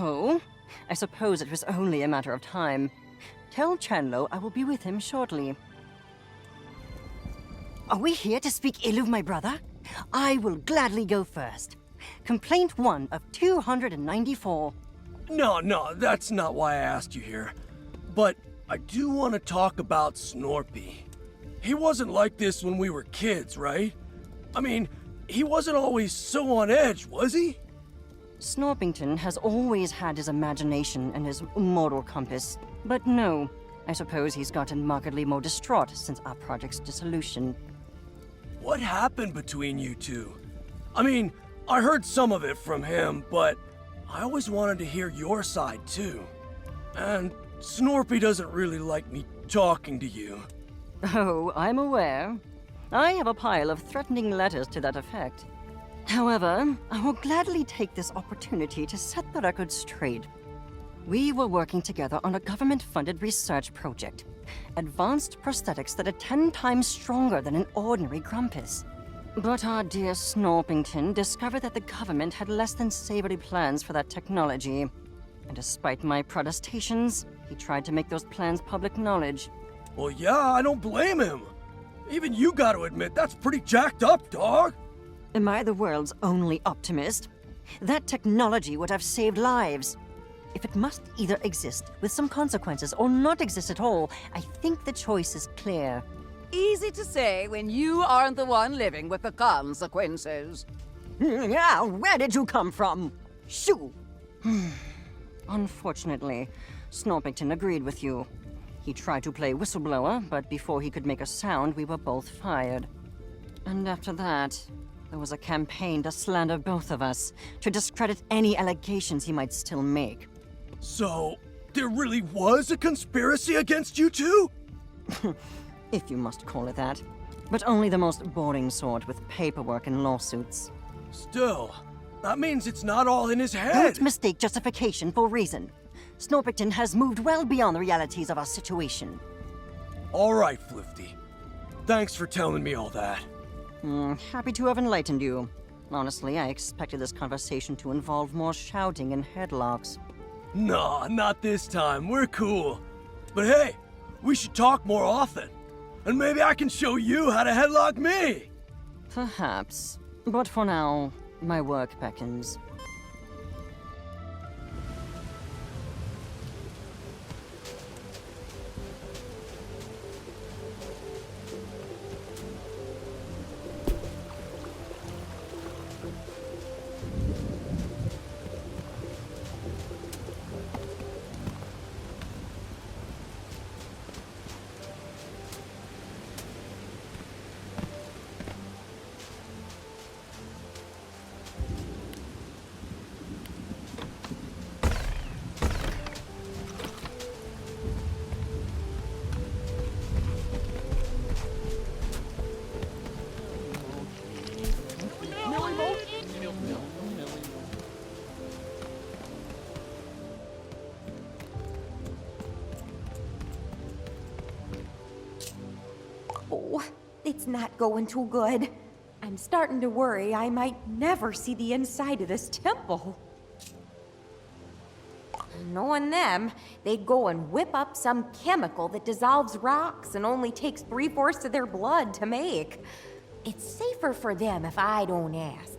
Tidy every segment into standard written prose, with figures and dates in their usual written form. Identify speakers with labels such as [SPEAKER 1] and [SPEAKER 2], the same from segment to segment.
[SPEAKER 1] Oh? I suppose it was only a matter of time. Tell Chandlo I will be with him shortly. Are we here to speak ill of my brother? I will gladly go first. Complaint 1 of 294.
[SPEAKER 2] No, that's not why I asked you here. But I do want to talk about Snorpy. He wasn't like this when we were kids, right? I mean, he wasn't always so on edge, was he?
[SPEAKER 1] Snorpington has always had his imagination and his moral compass. But no, I suppose he's gotten markedly more distraught since our project's dissolution.
[SPEAKER 2] What happened between you two? I mean, I heard some of it from him, but I always wanted to hear your side too. And Snorpy doesn't really like me talking to you.
[SPEAKER 1] Oh, I'm aware. I have a pile of threatening letters to that effect. However, I will gladly take this opportunity to set the record straight. We were working together on a government-funded research project. Advanced prosthetics that are 10 times stronger than an ordinary Grumpus. But our dear Snorpington discovered that the government had less than savory plans for that technology. And despite my protestations, he tried to make those plans public knowledge.
[SPEAKER 2] Well, yeah, I don't blame him. Even you gotta admit, that's pretty jacked up, dog.
[SPEAKER 1] Am I the world's only optimist? That technology would have saved lives. If it must either exist with some consequences or not exist at all, I think the choice is clear.
[SPEAKER 3] Easy to say when you aren't the one living with the consequences.
[SPEAKER 1] Yeah, where did you come from? Shoo! Unfortunately, Snorpington agreed with you. He tried to play whistleblower, but before he could make a sound, we were both fired. And after that, there was a campaign to slander both of us, to discredit any allegations he might still make.
[SPEAKER 2] So, there really was a conspiracy against you two?
[SPEAKER 1] If you must call it that. But only the most boring sort with paperwork and lawsuits.
[SPEAKER 2] Still, that means it's not all in his head.
[SPEAKER 1] Don't mistake justification for reason. Snorpington has moved well beyond the realities of our situation.
[SPEAKER 2] All right, Flifty. Thanks for telling me all that.
[SPEAKER 1] Happy to have enlightened you. Honestly, I expected this conversation to involve more shouting and headlocks.
[SPEAKER 2] Nah, not this time. We're cool. But hey, we should talk more often. And maybe I can show you how to headlock me.
[SPEAKER 1] Perhaps. But for now, my work beckons.
[SPEAKER 4] Oh, it's not going too good. I'm starting to worry I might never see the inside of this temple. Knowing them, they'd go and whip up some chemical that dissolves rocks and only takes 3/4 of their blood to make. It's safer for them if I don't ask.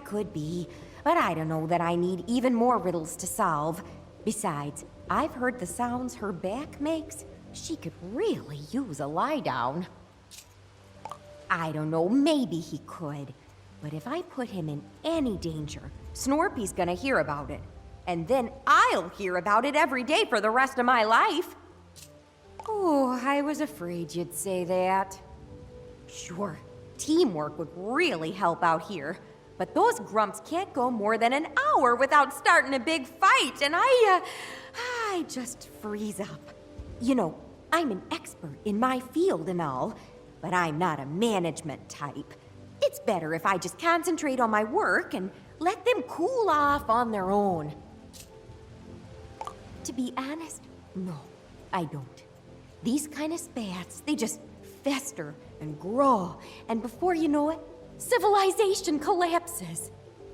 [SPEAKER 4] Could be, but I don't know that I need even more riddles to solve. Besides, I've heard the sounds her back makes. She could really use a lie down. I don't know, maybe he could. But if I put him in any danger, Snorpy's gonna hear about it. And then I'll hear about it every day for the rest of my life. Oh, I was afraid you'd say that. Sure, teamwork would really help out here. But those grumps can't go more than an hour without starting a big fight, and I just freeze up. You know, I'm an expert in my field and all, but I'm not a management type. It's better if I just concentrate on my work and let them cool off on their own. To be honest, no, I don't. These kind of spats, they just fester and grow, and before you know it, civilization collapses.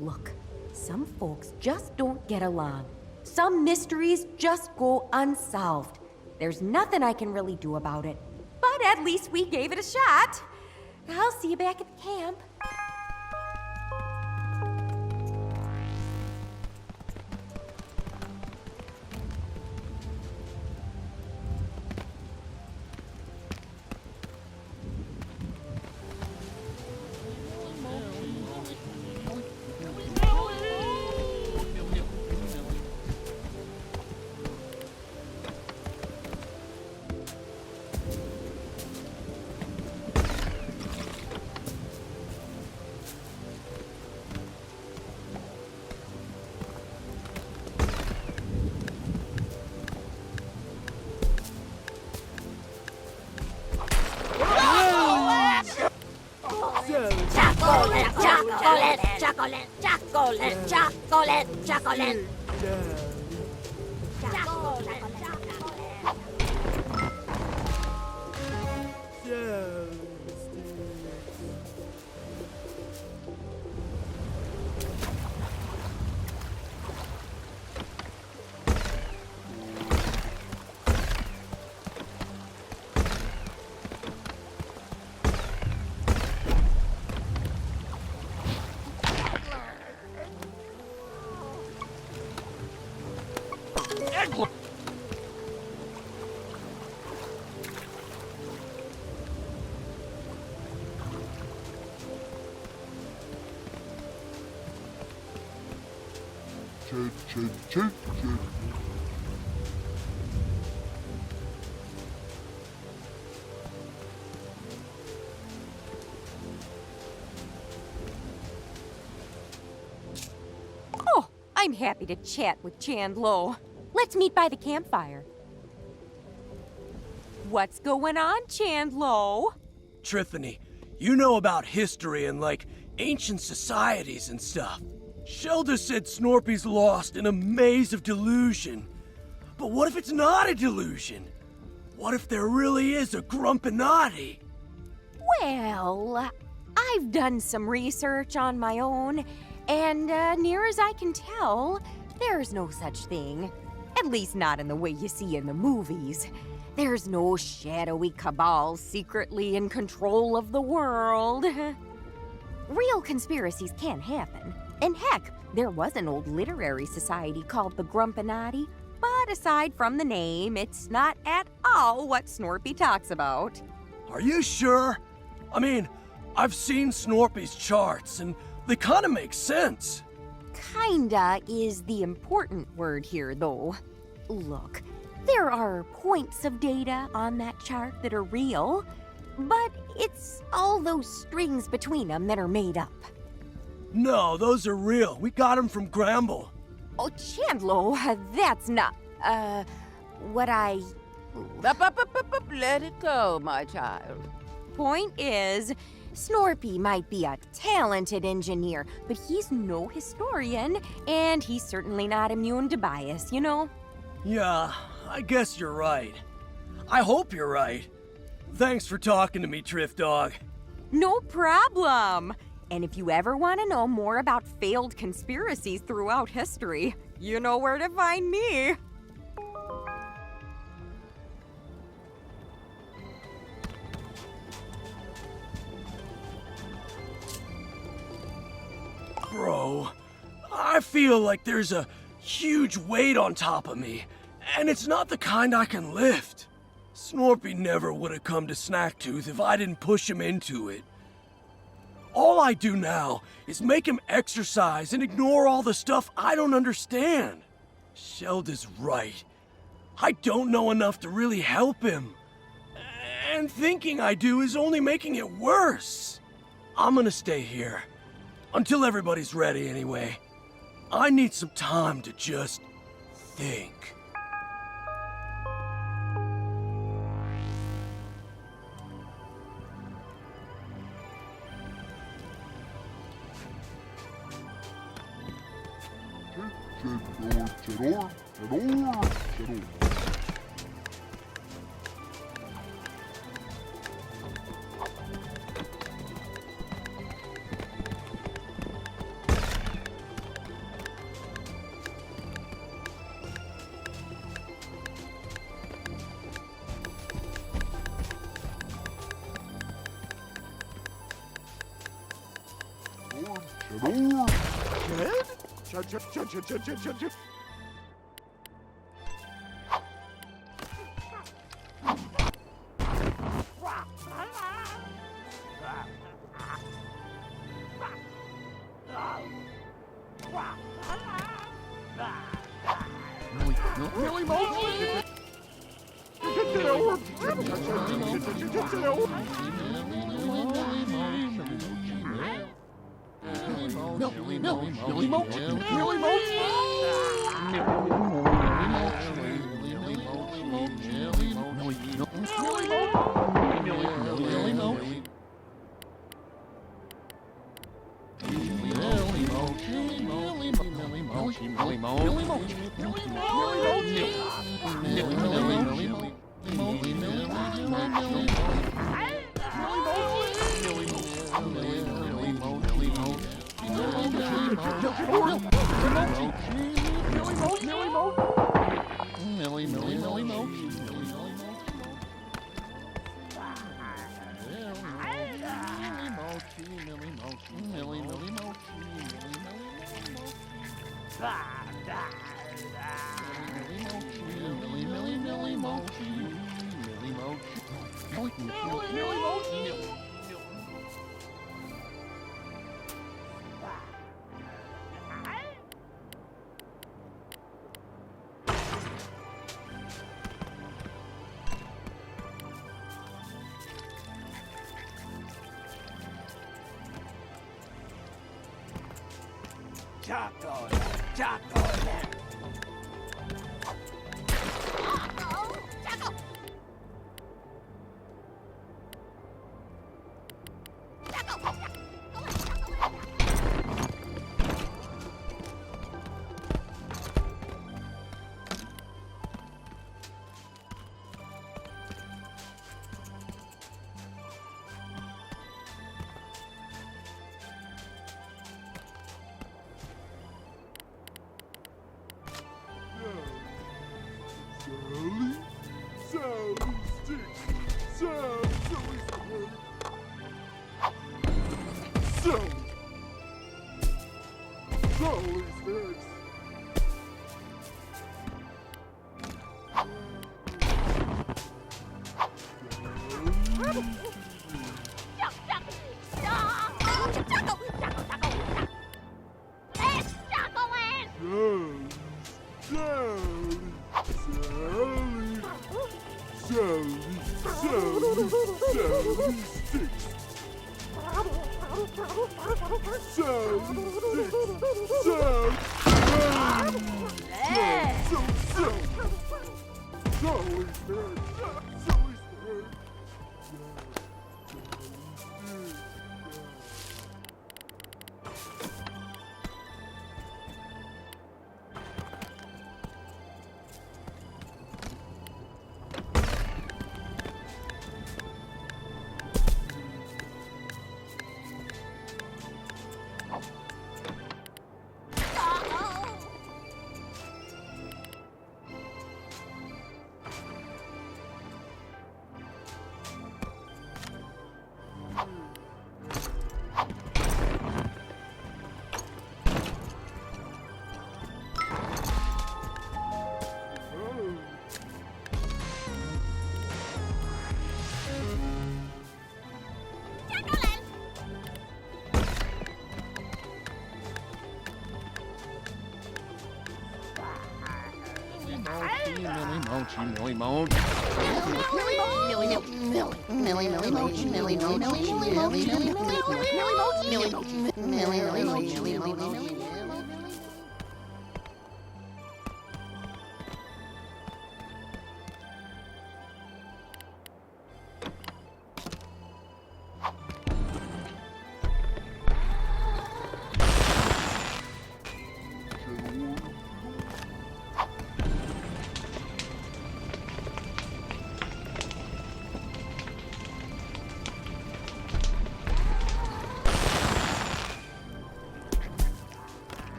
[SPEAKER 4] Look, Some folks just don't get along. Some mysteries just go unsolved. There's nothing I can really do about it. But at least we gave it a shot. I'll see you back at the camp.
[SPEAKER 5] Chocolate.
[SPEAKER 4] Oh, I'm happy to chat with Chandlo. Let's meet by the campfire. What's going on, Chandlo?
[SPEAKER 2] Trithany, you know about history and, like, ancient societies and stuff. Shelda said Snorpy's lost in a maze of delusion. But what if it's not a delusion? What if there really is a Grumpinati?
[SPEAKER 4] Well, I've done some research on my own, and near as I can tell, there's no such thing. At least not in the way you see in the movies. There's no shadowy cabal secretly in control of the world. Real conspiracies can happen. And heck, there was an old literary society called the Grumpinati, but aside from the name, it's not at all what Snorpy talks about.
[SPEAKER 2] Are you sure? I mean, I've seen Snorpy's charts, and they kind of make sense.
[SPEAKER 4] Kinda is the important word here, though. Look, there are points of data on that chart that are real, but it's all those strings between them that are made up.
[SPEAKER 2] No, those are real. We got them from Gramble.
[SPEAKER 4] Oh, Chandlo, that's not, what I...
[SPEAKER 3] Let it go, my child.
[SPEAKER 4] Point is, Snorpy might be a talented engineer, but he's no historian, and he's certainly not immune to bias, you know?
[SPEAKER 2] Yeah, I guess you're right. I hope you're right. Thanks for talking to me, Triff Dog.
[SPEAKER 4] No problem. And if you ever want to know more about failed conspiracies throughout history, you know where to find me.
[SPEAKER 2] Bro, I feel like there's a huge weight on top of me, and it's not the kind I can lift. Snorpy never would have come to Snacktooth if I didn't push him into it. All I do now is make him exercise and ignore all the stuff I don't understand. Shelda's right. I don't know enough to really help him. And thinking I do is only making it worse. I'm gonna stay here. Until everybody's ready, anyway. I need some time to just think.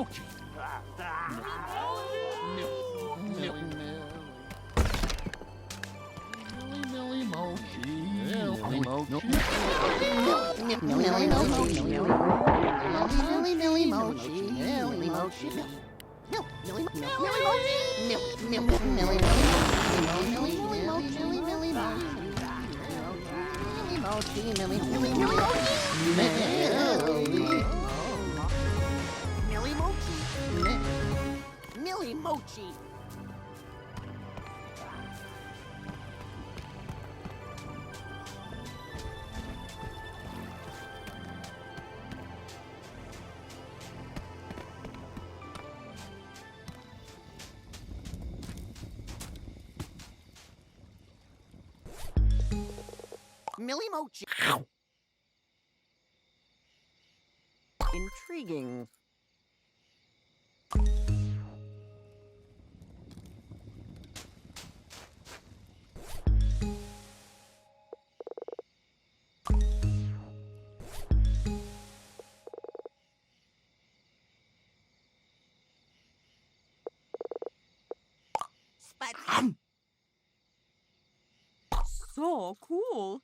[SPEAKER 6] Mochi. Millie Mochi. Millie Mochi.
[SPEAKER 5] Millie Mochi. Millie Mochi.
[SPEAKER 1] Intriguing.
[SPEAKER 5] Spud.
[SPEAKER 7] So cool.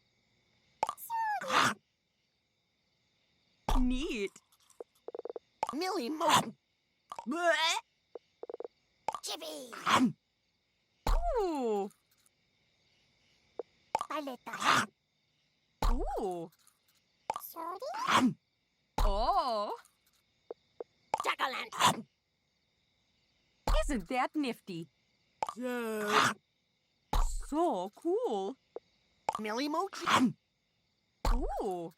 [SPEAKER 7] Neat.
[SPEAKER 5] Millie Mochi. Chippy.
[SPEAKER 7] Ooh.
[SPEAKER 5] Paleta.
[SPEAKER 7] Ooh.
[SPEAKER 5] Shorty.
[SPEAKER 7] Oh.
[SPEAKER 5] Chocolant.
[SPEAKER 7] Isn't that nifty?
[SPEAKER 2] Yeah.
[SPEAKER 7] So cool.
[SPEAKER 5] Millie Mochi.
[SPEAKER 7] Ooh.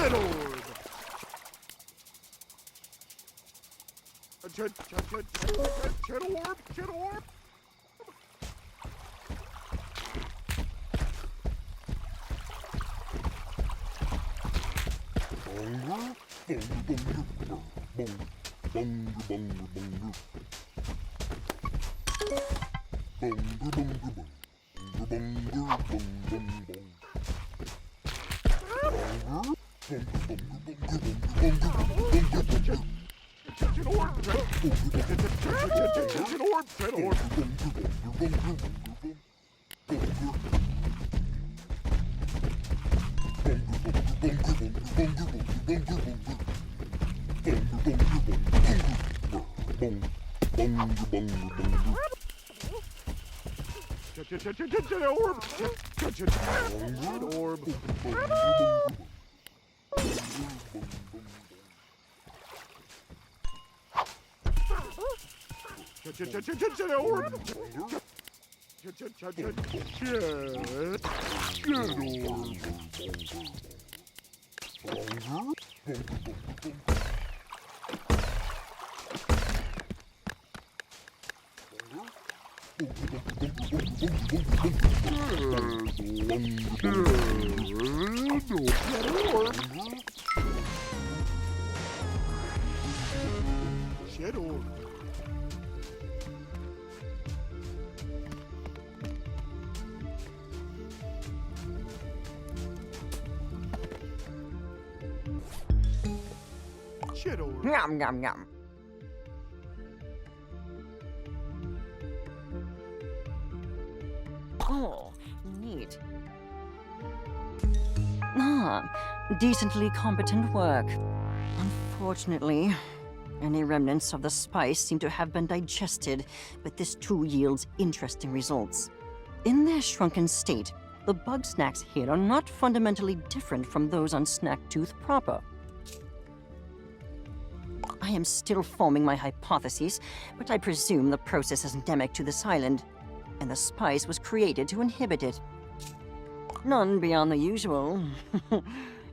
[SPEAKER 6] Jet orb. Jet orb. Jet orb.
[SPEAKER 1] Yum, yum, yum. Oh, neat. Ah, decently competent work. Unfortunately, any remnants of the spice seem to have been digested, but this too yields interesting results. In their shrunken state, the Bugsnax here are not fundamentally different from those on Snacktooth proper. I am still forming my hypotheses, but I presume the process is endemic to this island, and the spice was created to inhibit it. None beyond the usual.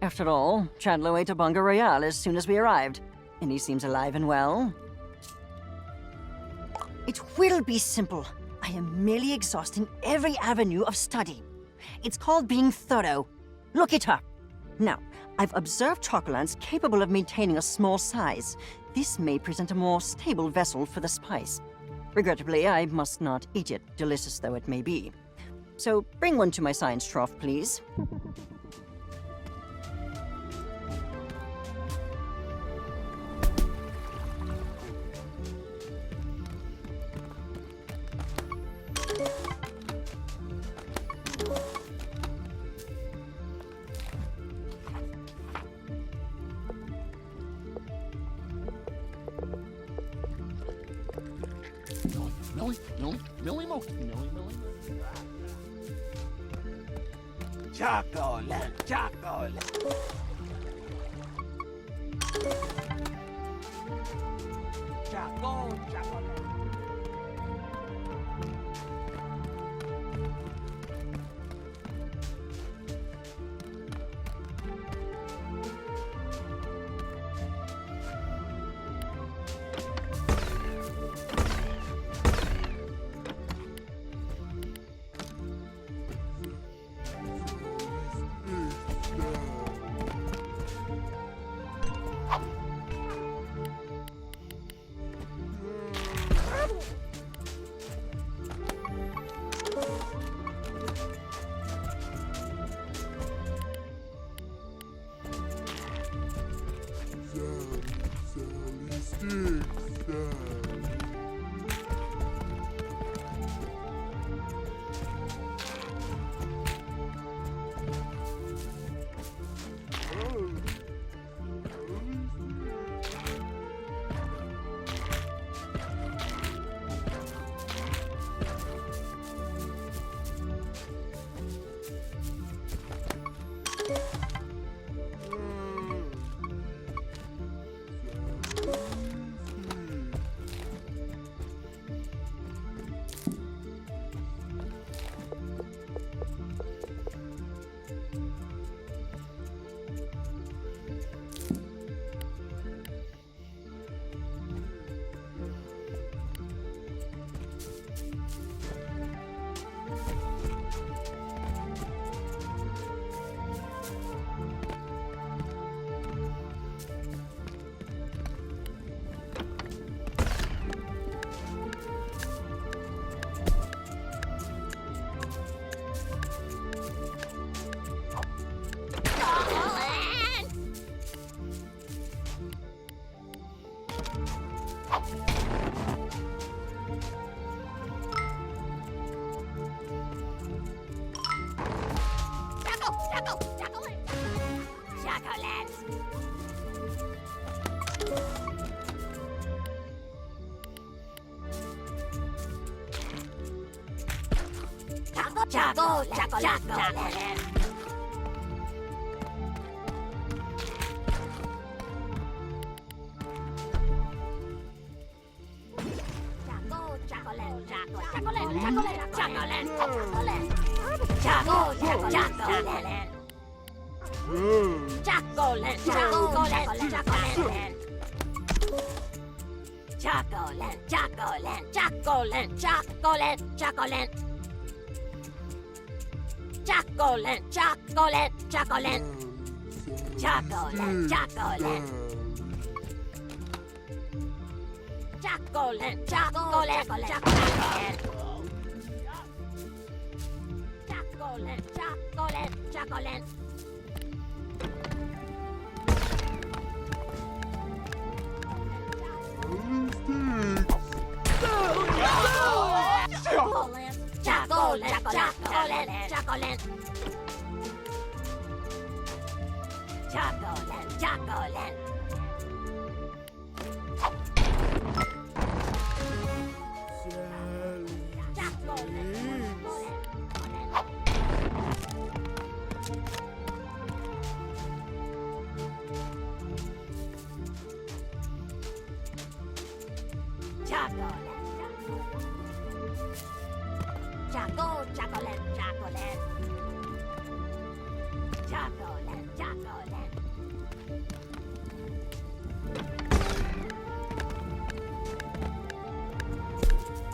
[SPEAKER 1] After all, Chandler ate a Bunga Royale as soon as we arrived, and he seems alive and well. It will be simple. I am merely exhausting every avenue of study. It's called being thorough. Look it up. Now, I've observed chocolants capable of maintaining a small size. This may present a more stable vessel for the spice. Regrettably, I must not eat it, delicious though it may be. So bring one to my science trough, please.
[SPEAKER 6] Millie Mo.
[SPEAKER 5] Chocolate, chocolate. Chocolate.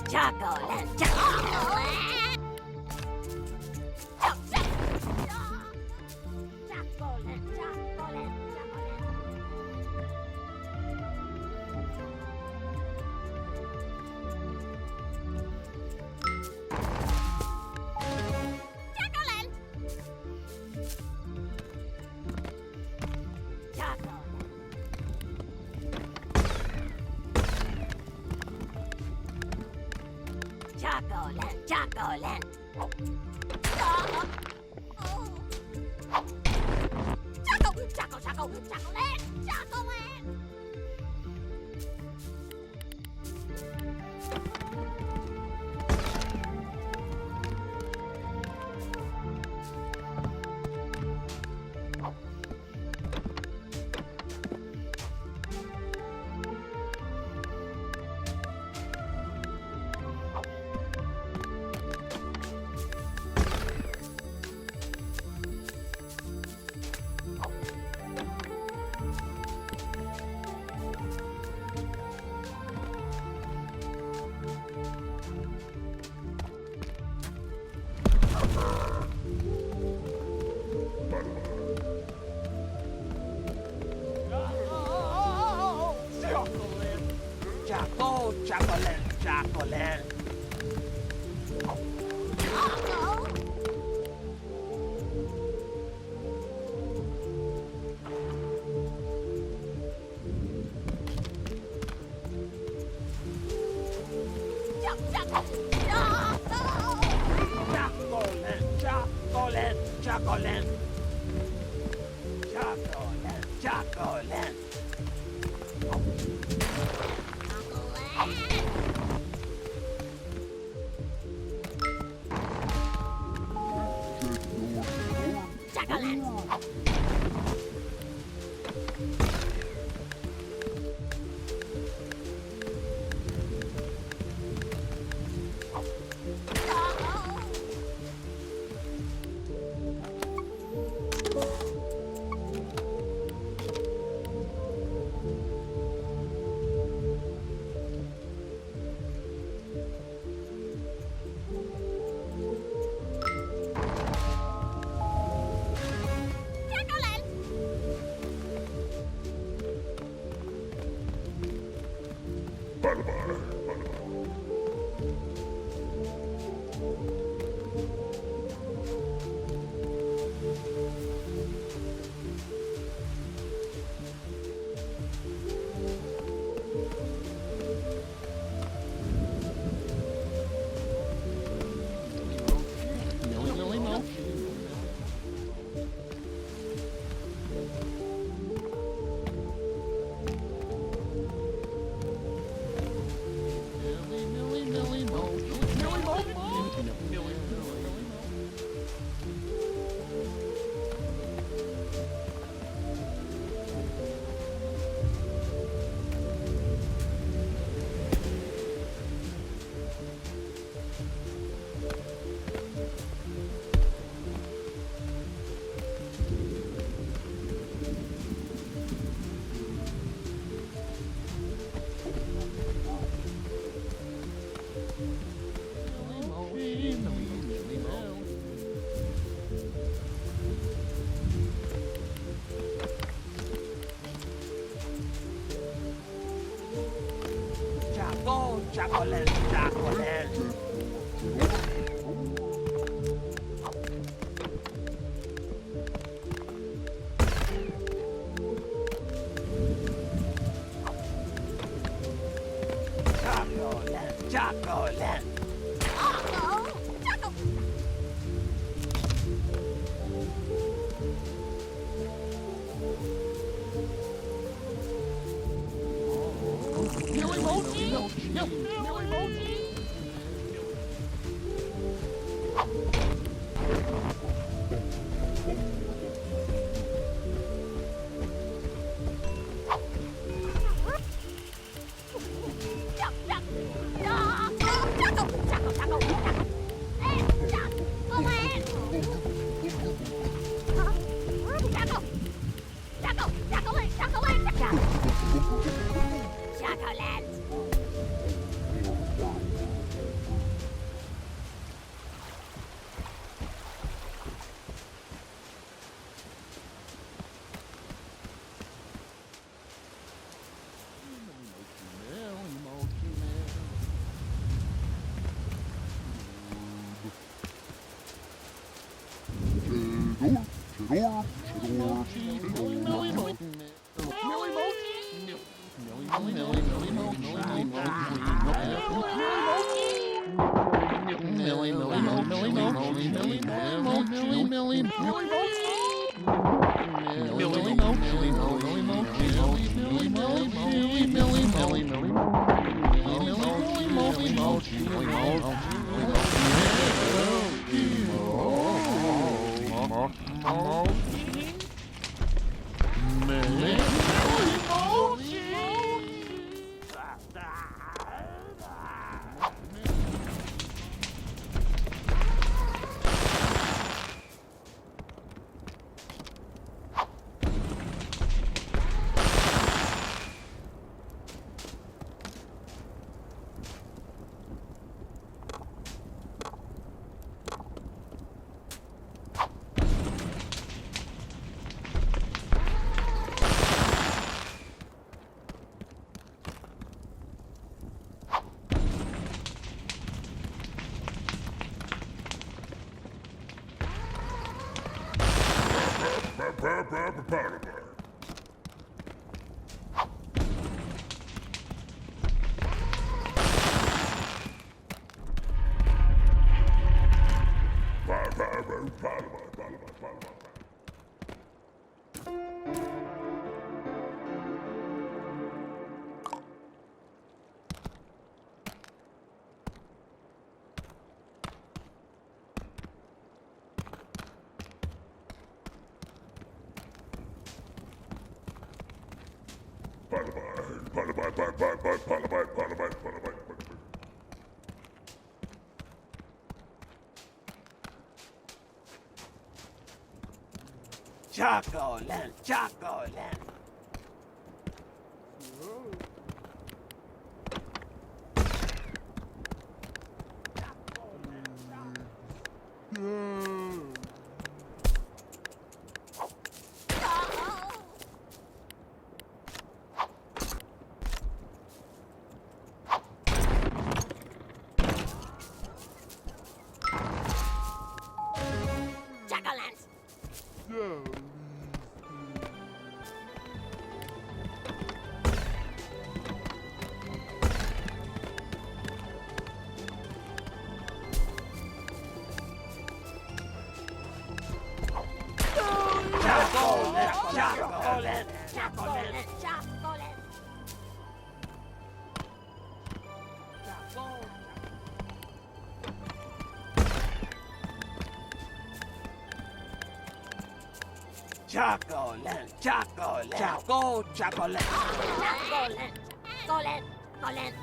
[SPEAKER 8] Chocolant, chocolant. Chocolant, chocolant, chocolant. Chocolant. Chocolant. Chocolant, chocolant. Chocolate, chocolate.
[SPEAKER 5] Chocolate, chocolate. Chocolate, chocolate, chocolate. Chocolate, chocolate. Chocolate, chocolate. Chocolate, chocolate. Chocolate. Chocolant, chocolant.
[SPEAKER 8] Chocolant.
[SPEAKER 5] Chocolant, chocolant, chocolant.
[SPEAKER 8] Chocolant.
[SPEAKER 5] Chocolant, chocolant. Choco, chocolant.
[SPEAKER 8] Chocolant. Chocolant. Chocolant.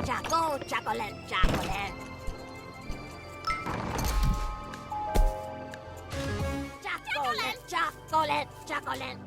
[SPEAKER 8] Choco, chocolate, chocolate. Chocolate, chocolate, chocolate.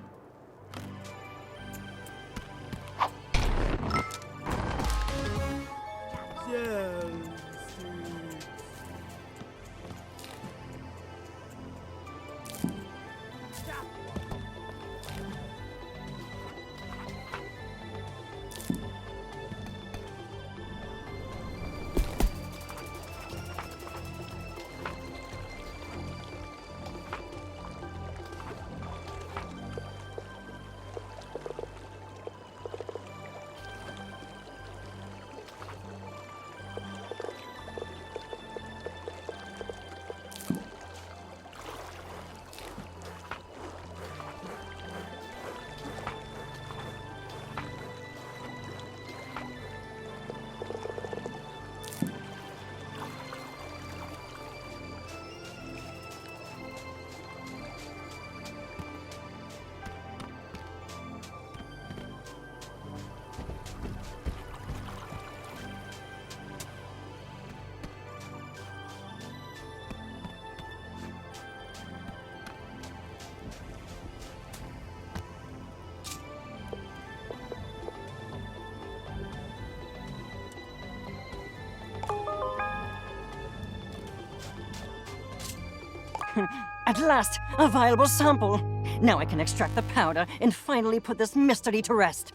[SPEAKER 1] At last, a viable sample. Now I can extract the powder and finally put this mystery to rest.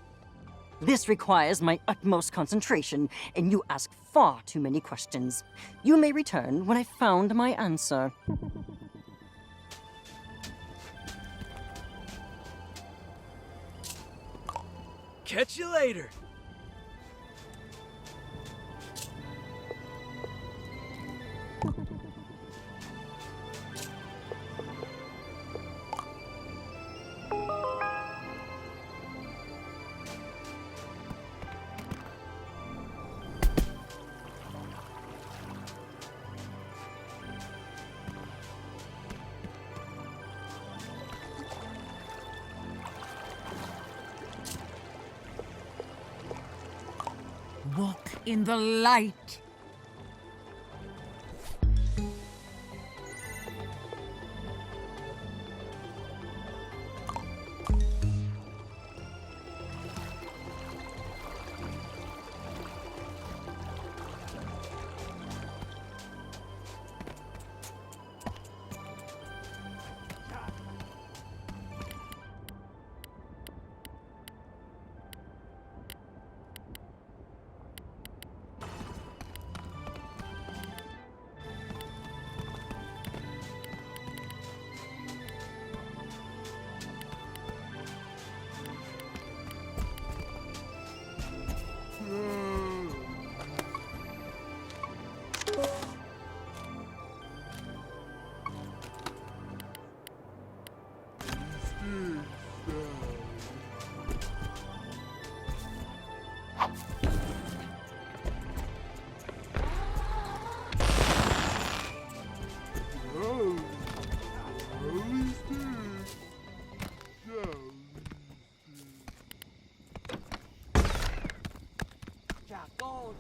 [SPEAKER 1] This requires my utmost concentration, and you ask far too many questions. You may return when I found my answer.
[SPEAKER 2] Catch you later.
[SPEAKER 3] Walk in the light.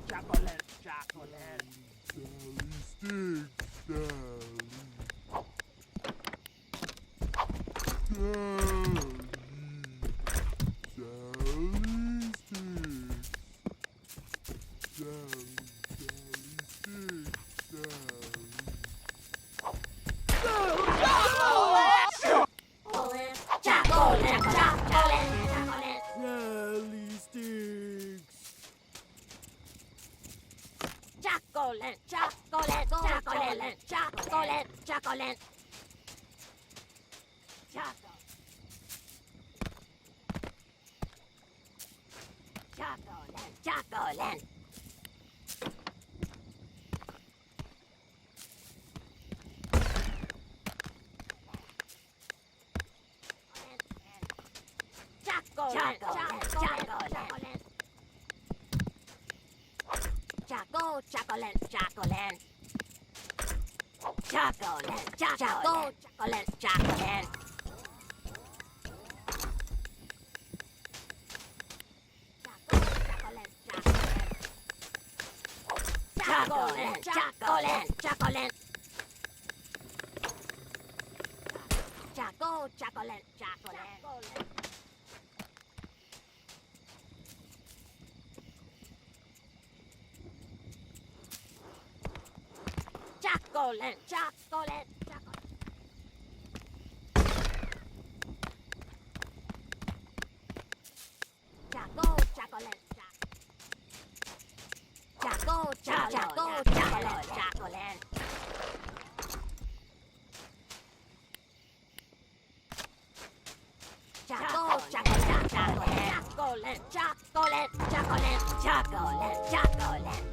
[SPEAKER 5] Chocolate, chocolate.
[SPEAKER 8] Chocolate, chocolate, chocolate.
[SPEAKER 2] Jelly sticks.
[SPEAKER 8] Chocolate, chocolate, chocolate, chocolate, chocolate. Chocolate, chocolate. Chocolate, chocolate. Chocolate, chocolate, chocolate. Chocolate, chocolate, chocolate. Chocolate, chocolate, chocolate. Chocolate, chocolate. Chocolate, chocolate, chocolate. Chocolate, chocolate, chocolate, chocolate, chocolate. Chocolate, chocolate, chocolate, chocolate, chocolate.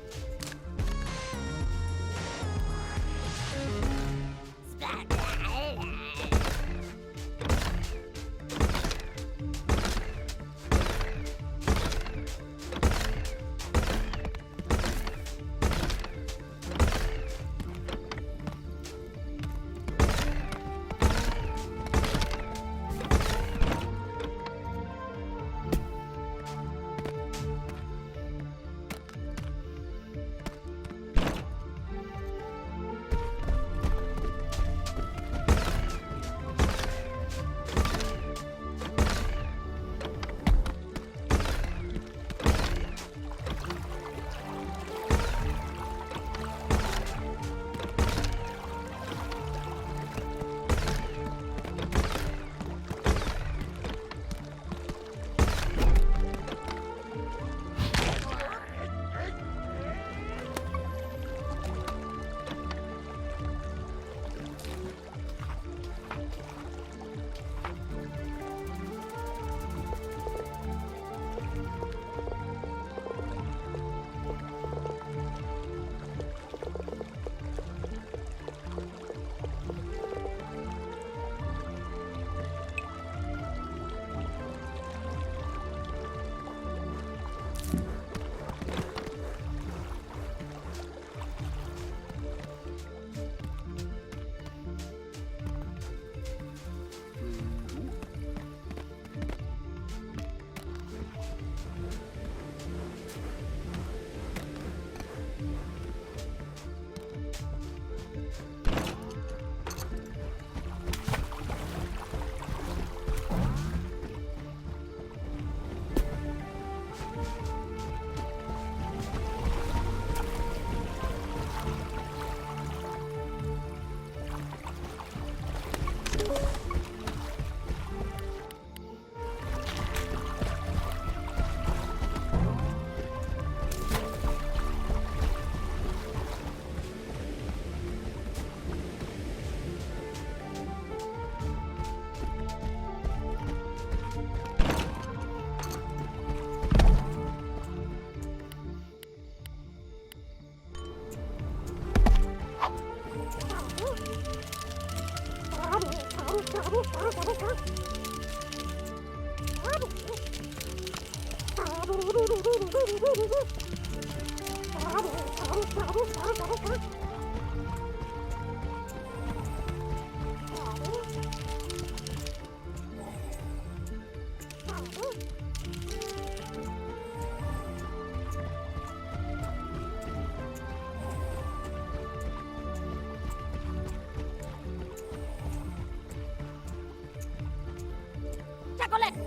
[SPEAKER 8] Chocolate.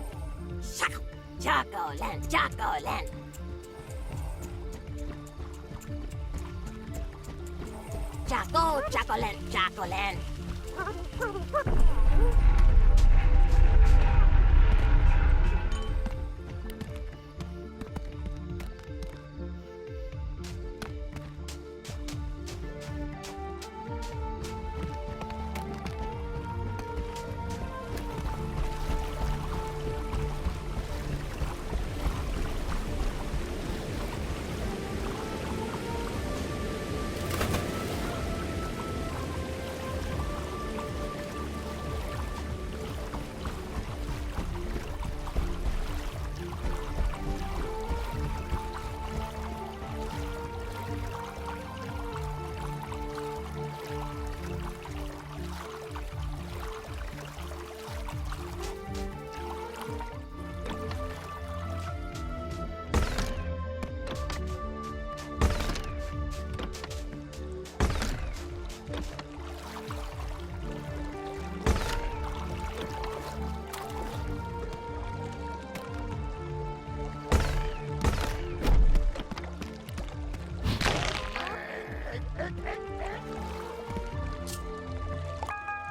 [SPEAKER 8] Chocolate. Chocolate. Chocolate. Chocolate.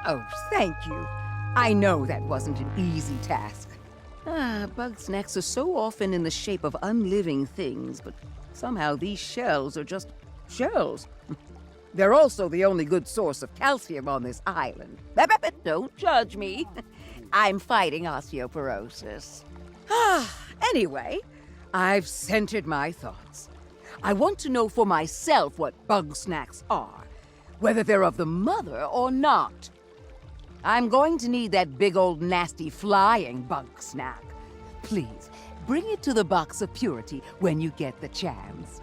[SPEAKER 3] Oh, thank you. I know that wasn't an easy task. Bugsnax are so often in the shape of unliving things, but somehow these shells are just shells. They're also the only good source of calcium on this island. Don't judge me. I'm fighting osteoporosis. Anyway, I've centered my thoughts. I want to know for myself what Bugsnax are, whether they're of the mother or not. I'm going to need that big old nasty flying Bugsnax. Please, bring it to the box of purity when you get the chance.